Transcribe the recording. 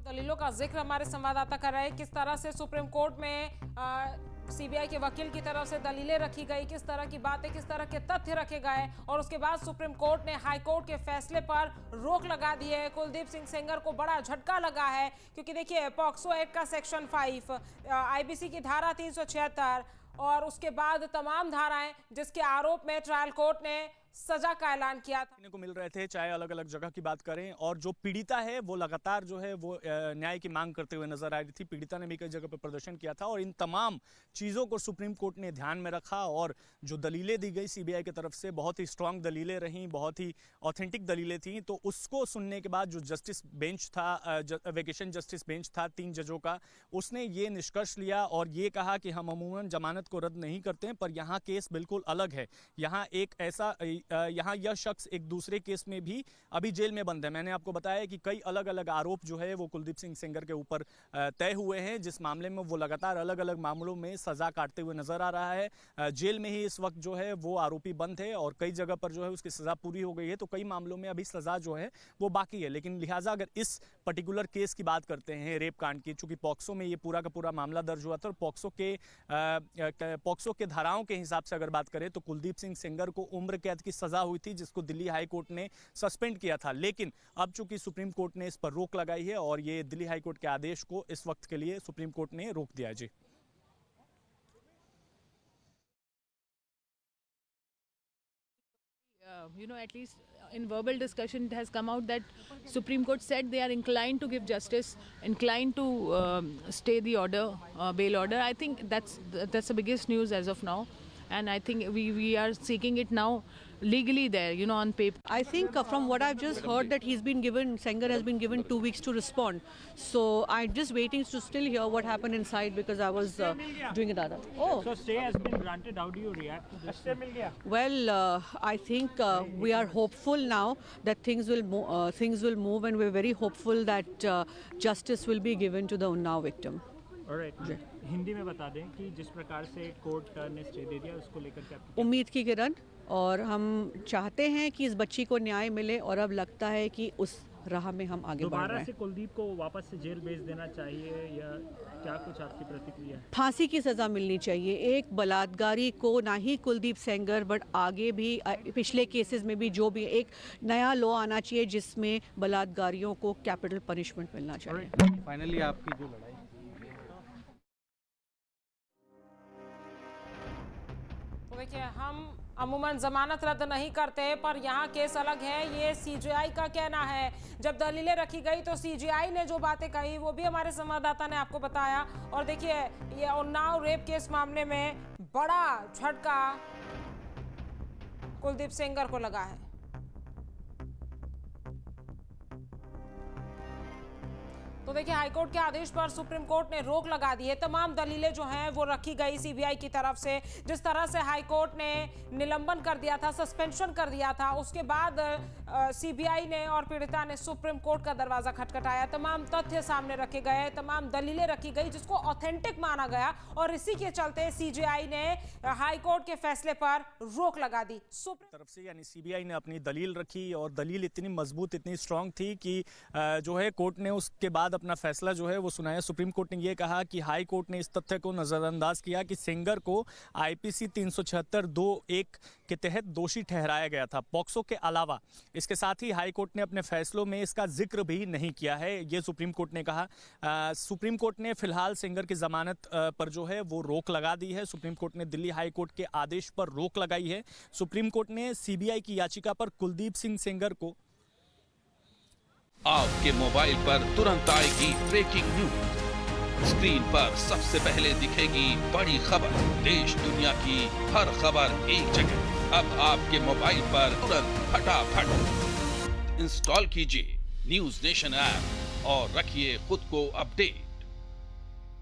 दलीलों का जिक्र हमारे संवाददाता कर रहे हैं। किस तरह से सुप्रीम कोर्ट में सीबीआई के वकील की तरफ से दलीलें रखी गई, किस तरह की बातें, किस तरह के तथ्य रखे गए और उसके बाद सुप्रीम कोर्ट ने हाई कोर्ट के फैसले पर रोक लगा दी है। कुलदीप सिंह सेंगर को बड़ा झटका लगा है क्योंकि देखिए पॉक्सो एक्ट का सेक्शन 5, आईपीसी की धारा 376 और उसके बाद तमाम धाराएं जिसके आरोप में ट्रायल कोर्ट ने सजा का ऐलान किया था को मिल रहे थे, चाहे अलग अलग जगह की बात करें। और जो पीड़िता है वो लगातार जो है वो न्याय की मांग करते हुए नजर आ रही थी। पीड़िता ने भी कई जगह पर प्रदर्शन किया था और इन तमाम चीज़ों को सुप्रीम कोर्ट ने ध्यान में रखा और जो दलीलें दी गई सीबीआई की तरफ से बहुत ही स्ट्रांग दलीलें रहीं, बहुत ही ऑथेंटिक दलीलें थी। तो उसको सुनने के बाद जो जस्टिस बेंच था, वेकेशन जस्टिस बेंच था 3 जजों का, उसने ये निष्कर्ष लिया और ये कहा कि हम अमूमन जमानत को रद्द नहीं करते हैं, पर यहाँ केस बिल्कुल अलग है। यहाँ एक ऐसा यहाँ यह शख्स एक दूसरे केस में भी अभी जेल में बंद है। मैंने आपको बताया कि कई अलग अलग आरोप जो है वो कुलदीप सिंह सेंगर के ऊपर तय हुए हैं, जिस मामले में वो लगातार अलग अलग मामलों में सजा काटते हुए नजर आ रहा है। जेल में ही इस वक्त जो है वो आरोपी बंद है और कई जगह पर जो है उसकी सजा पूरी हो गई है, तो कई मामलों में अभी सजा जो है वो बाकी है। लेकिन लिहाजा अगर इस पर्टिकुलर केस की बात करते हैं, रेप कांड की, चूंकि पॉक्सो में ये पूरा का पूरा मामला दर्ज हुआ था और पॉक्सो के धाराओं के हिसाब से अगर बात करें तो कुलदीप सिंह सेंगर को उम्र कैद की सजा हुई थी, जिसको दिल्ली हाई कोर्ट ने सस्पेंड किया था। लेकिन अब चूंकि सुप्रीम कोर्ट ने इस पर रोक लगाई है और ये दिल्ली हाई कोर्ट के आदेश को इस वक्त के लिए सुप्रीम कोर्ट ने रोक दिया है। जी, at least in verbal discussion it has come out that Supreme Court said they are inclined to give justice, inclined to stay the order, bail order. I think that's the biggest news as of now, and I think we are seeking it now legally there, on paper. I think from what I've just heard that Senger has been given 2 weeks to respond. So I'm just waiting to still hear what happened inside because I was doing it other. Oh. So stay has been granted. How do you react to this? Well, I think we are hopeful now that things will move and we're very hopeful that justice will be given to the Unnao victim. Alright. Hindi में बता दें कि जिस प्रकार से court ने stay दे दिया उसको लेकर क्या उम्मीद की किरण, और हम चाहते हैं कि इस बच्ची को न्याय मिले और अब लगता है कि उस राह में हम आगे बढ़ रहे हैं। दोबारा से कुलदीप को वापस से जेल भेज देना चाहिए या क्या कुछ आपकी प्रतिक्रिया है? फांसी की सजा मिलनी चाहिए एक बलात्कारी को, ना ही कुलदीप सेंगर बट आगे भी पिछले केसेस में भी जो भी एक नया लॉ आना चाहिए जिसमें बलात्कारियों को कैपिटल पनिशमेंट मिलना चाहिए। फाइनली आपकी जो लड़ाई देखिए, हम अमूमन जमानत रद्द नहीं करते, पर यहाँ केस अलग है। ये सीजीआई का कहना है। जब दलीलें रखी गई तो सीजीआई ने जो बातें कही वो भी हमारे संवाददाता ने आपको बताया। और देखिए, ये उन्नाव रेप केस मामले में बड़ा झटका कुलदीप सेंगर को लगा है। तो देखिए, हाईकोर्ट के आदेश पर सुप्रीम कोर्ट ने रोक लगा दी है। तमाम दलीलें जो हैं वो रखी गई सीबीआई की तरफ से। जिस तरह से हाईकोर्ट ने निलंबन कर दिया था, सस्पेंशन कर दिया था, उसके बाद सीबीआई ने और पीड़िता ने सुप्रीम कोर्ट का दरवाजा खटखटाया। तमाम तथ्य सामने रखे गए, तमाम दलीलें रखी गई जिसको ऑथेंटिक माना गया और इसी के चलते सीजीआई ने हाईकोर्ट के फैसले पर रोक लगा दी। सुप्रीम तरफ से यानी सीबीआई ने अपनी दलील रखी और दलील इतनी मजबूत, इतनी स्ट्रांग थी कि जो है कोर्ट ने उसके बाद अपना फैसला जो है वो सुनाया। सुप्रीम कोर्ट ने यह कहा कि हाई कोर्ट ने इस तथ्य को नजरअंदाज किया कि सेंगर को आईपीसी 376(2)(1) के तहत दोषी ठहराया गया था, पॉक्सो के अलावा। इसके साथ ही हाई कोर्ट ने अपने फैसलों में इसका जिक्र भी नहीं किया है, ये सुप्रीम कोर्ट ने कहा। सुप्रीम कोर्ट ने फिलहाल सेंगर की जमानत पर जो है वो रोक लगा दी है। सुप्रीम कोर्ट ने दिल्ली हाई कोर्ट के आदेश पर रोक लगाई है। सुप्रीम कोर्ट ने सीबीआई की याचिका पर कुलदीप सिंह सेंगर को आपके मोबाइल पर तुरंत आएगी ब्रेकिंग न्यूज। स्क्रीन पर सबसे पहले दिखेगी बड़ी खबर, देश दुनिया की हर खबर एक जगह। अब आपके मोबाइल पर तुरंत फटाफट इंस्टॉल कीजिए न्यूज नेशन ऐप और रखिए खुद को अपडेट।